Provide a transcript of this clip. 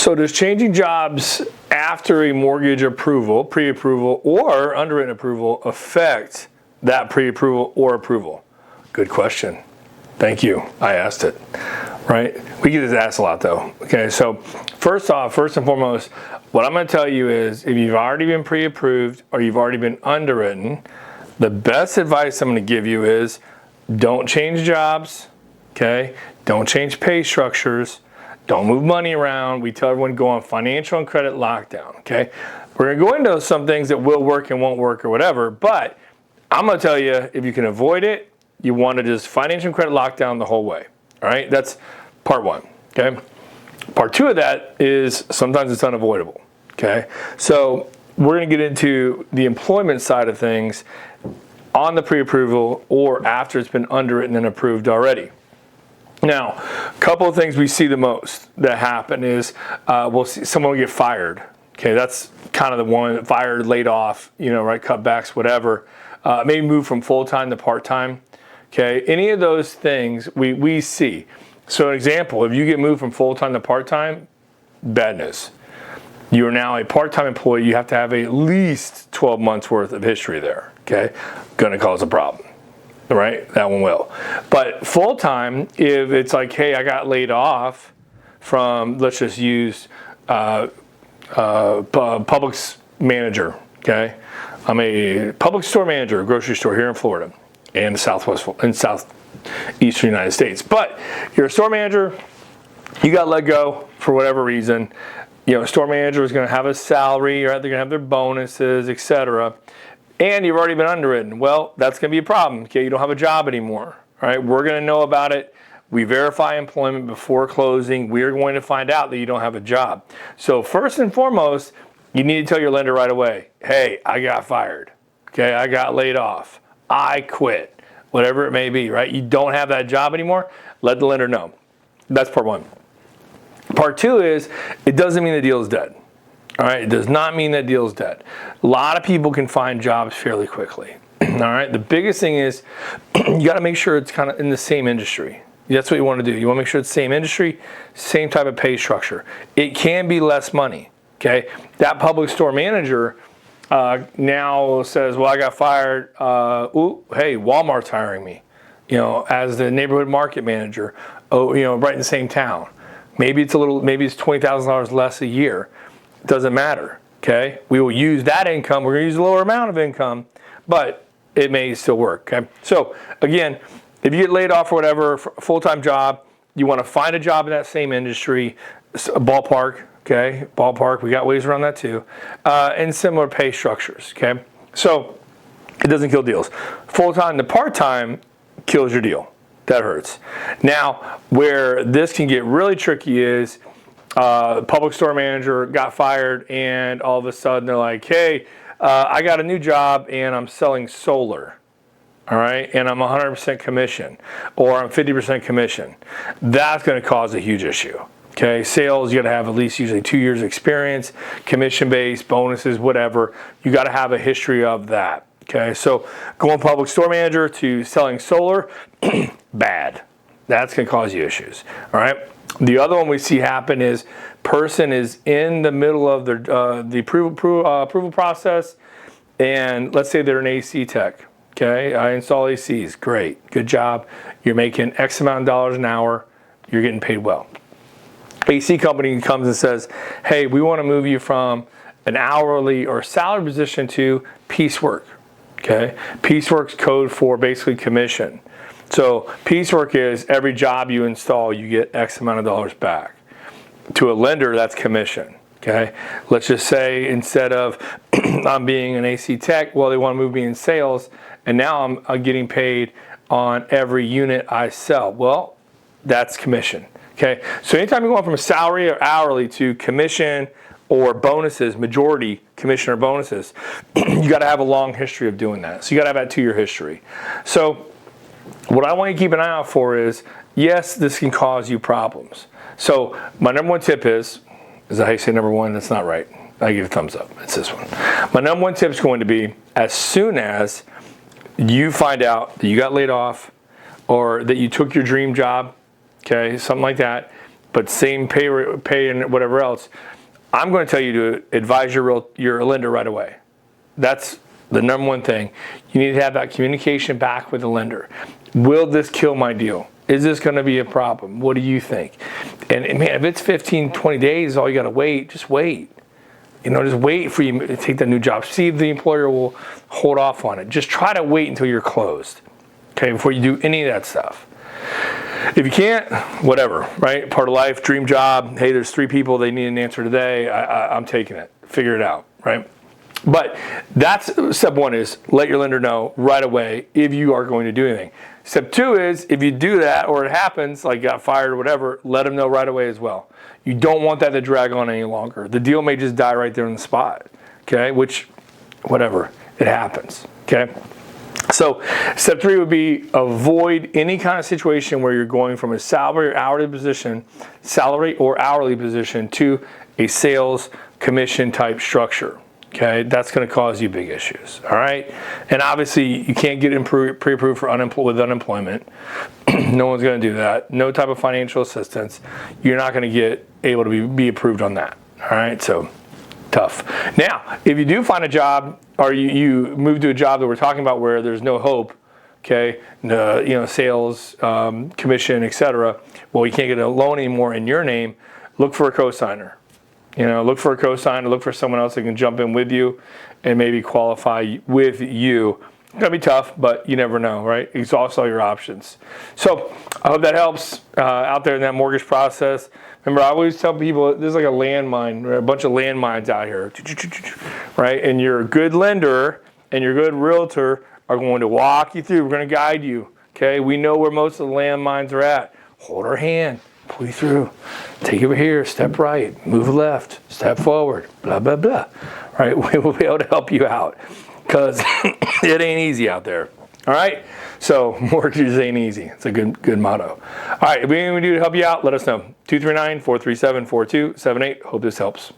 So does changing jobs after a mortgage approval, pre-approval, or underwritten approval affect that pre-approval or approval? Good question. Thank you. I asked it, right? We get this asked a lot though. Okay, so first and foremost, what I'm going to tell you is if you've already been pre-approved or you've already been underwritten, the best advice I'm going to give you is don't change jobs, okay? Don't change pay structures. Don't move money around. We tell everyone go on financial and credit lockdown, okay? We're going to go into some things that will work and won't work or whatever, but I'm going to tell you if you can avoid it, you want to just financial and credit lockdown the whole way, all right? That's part one, okay? Part two of that is sometimes it's unavoidable, okay? So we're going to get into the employment side of things on the pre-approval or after it's been underwritten and approved already. Now, a couple of things we see the most that happen is we'll see someone will get fired. Okay, that's kind of the one, fired, laid off, right, cutbacks, whatever. Maybe move from full-time to part-time. Okay, any of those things we see. So an example, if you get moved from full-time to part-time, bad news. You are now a part-time employee. You have to have at least 12 months worth of history there. Okay, going to cause a problem. Right, that one will. But full-time, if it's like, hey, I got laid off from, let's just use Publix manager, okay? I'm a public store manager, a grocery store here in Florida and the southeastern United States. But you're a store manager, you got let go for whatever reason. A store manager is going to have a salary, or they're going to have their bonuses, etc. And you've already been underwritten. Well, that's going to be a problem. Okay, you don't have a job anymore. All right, we're going to know about it. We verify employment before closing. We're going to find out that you don't have a job. So first and foremost, you need to tell your lender right away, hey, I got fired. Okay, I got laid off. I quit. Whatever it may be, right? You don't have that job anymore. Let the lender know. That's part one. Part two is it doesn't mean the deal is dead. All right, it does not mean that deal's dead. A lot of people can find jobs fairly quickly. All right, the biggest thing is you got to make sure it's kind of in the same industry. That's what you want to do. You want to make sure it's the same industry, same type of pay structure. It can be less money, okay? That public store manager now says, well, I got fired. Hey, Walmart's hiring me, as the neighborhood market manager, right in the same town. Maybe it's $20,000 less a year. Doesn't matter, okay? We will use that income. We're going to use a lower amount of income, but it may still work, okay? So, again, if you get laid off or whatever, full-time job, you want to find a job in that same industry, ballpark, okay? Ballpark, we got ways around that too, and similar pay structures, okay? So, it doesn't kill deals. Full-time to part-time kills your deal. That hurts. Now, where this can get really tricky is public store manager got fired and all of a sudden they're like, hey, I got a new job and I'm selling solar, all right, and I'm 100% commission or I'm 50% commission. That's going to cause a huge issue, okay? Sales, you got to have at least usually 2 years experience, commission-based, bonuses, whatever. You got to have a history of that, okay? So going public store manager to selling solar, bad. That's going to cause you issues, all right? The other one we see happen is person is in the middle of their the approval process, and let's say they're an AC tech. Okay, I install ACs. Great, good job. You're making X amount of dollars an hour. You're getting paid well. AC company comes and says, hey, we want to move you from an hourly or salary position to piecework. Okay, piecework's code for basically commission. So piecework is every job you install, you get X amount of dollars back. To a lender, that's commission, okay? Let's just say instead of I'm being an AC tech, well, they want to move me in sales, and now I'm getting paid on every unit I sell. Well, that's commission, okay? So anytime you're going from a salary or hourly to commission or bonuses, majority commission or bonuses, you got to have a long history of doing that. So you got to have that 2-year history. So what I want you to keep an eye out for is, yes, this can cause you problems. So my number one tip is that how you say number one? That's not right. I give a thumbs up. It's this one. My number one tip is going to be as soon as you find out that you got laid off or that you took your dream job, okay, something like that, but same pay and whatever else, I'm going to tell you to advise your lender right away. That's the number one thing. You need to have that communication back with the lender. Will this kill my deal? Is this going to be a problem? What do you think? And man, if it's 15, 20 days, all you got to wait, just wait. Just wait for you to take that new job. See if the employer will hold off on it. Just try to wait until you're closed, okay, before you do any of that stuff. If you can't, whatever, right? Part of life, dream job. Hey, there's 3 people, they need an answer today. I'm taking it. Figure it out, right? But that's step 1 is let your lender know right away if you are going to do anything. Step 2 is if you do that or it happens, like got fired or whatever, let them know right away as well. You don't want that to drag on any longer. The deal may just die right there on the spot, okay? Which, whatever, it happens, okay? So step 3 would be avoid any kind of situation where you're going from a salary or hourly position to a sales commission type structure. Okay, that's going to cause you big issues. All right, and obviously you can't get pre-approved for unemployment. No one's going to do that. No type of financial assistance. You're not going to get able to be approved on that. All right, so tough. Now, if you do find a job or you move to a job that we're talking about where there's no hope, okay, sales, commission, etc. Well, you can't get a loan anymore in your name. Look for a cosigner. Look for a cosigner, look for someone else that can jump in with you and maybe qualify with you. It's going to be tough, but you never know, right? Exhaust all your options. So I hope that helps out there in that mortgage process. Remember, I always tell people there's like a landmine, right? A bunch of landmines out here, right? And your good lender and your good realtor are going to walk you through. We're going to guide you, okay? We know where most of the landmines are at. Hold our hand. Pull you through. Take it over here, step right, move left, step forward, blah, blah, blah. Right? We will be able to help you out because it ain't easy out there. All right? So mortgages ain't easy. It's a good motto. All right, if we can do to help you out, let us know. 239-437-4278. Hope this helps.